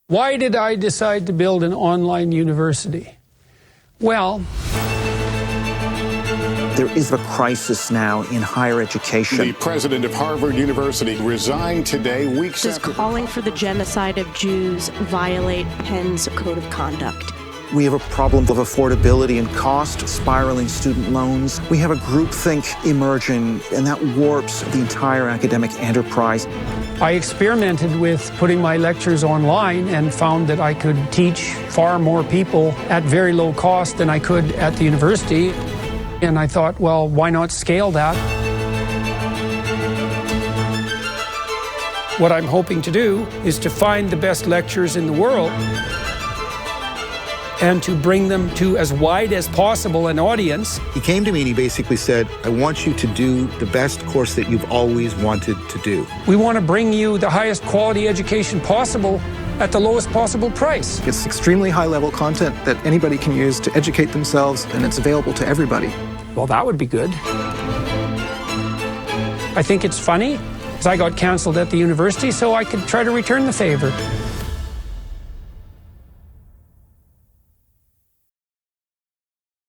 Why did I decide to build an online university? Well, there is a crisis now in higher education. The president of Harvard University resigned today, weeks Does after calling for the genocide of Jews violate Penn's code of conduct? We have a problem of affordability and cost, spiraling student loans. We have a groupthink emerging, and that warps the entire academic enterprise. I experimented with putting my lectures online and found that I could teach far more people at very low cost than I could at the university. And I thought, well, why not scale that? What I'm hoping to do is to find the best lecturers in the world and to bring them to as wide as possible an audience. He came to me and he basically said, I want you to do the best course that you've always wanted to do. We want to bring you the highest quality education possible at the lowest possible price. It's extremely high-level content that anybody can use to educate themselves, and it's available to everybody. Well, that would be good. I think it's funny, because I got canceled at the university, so I could try to return the favor.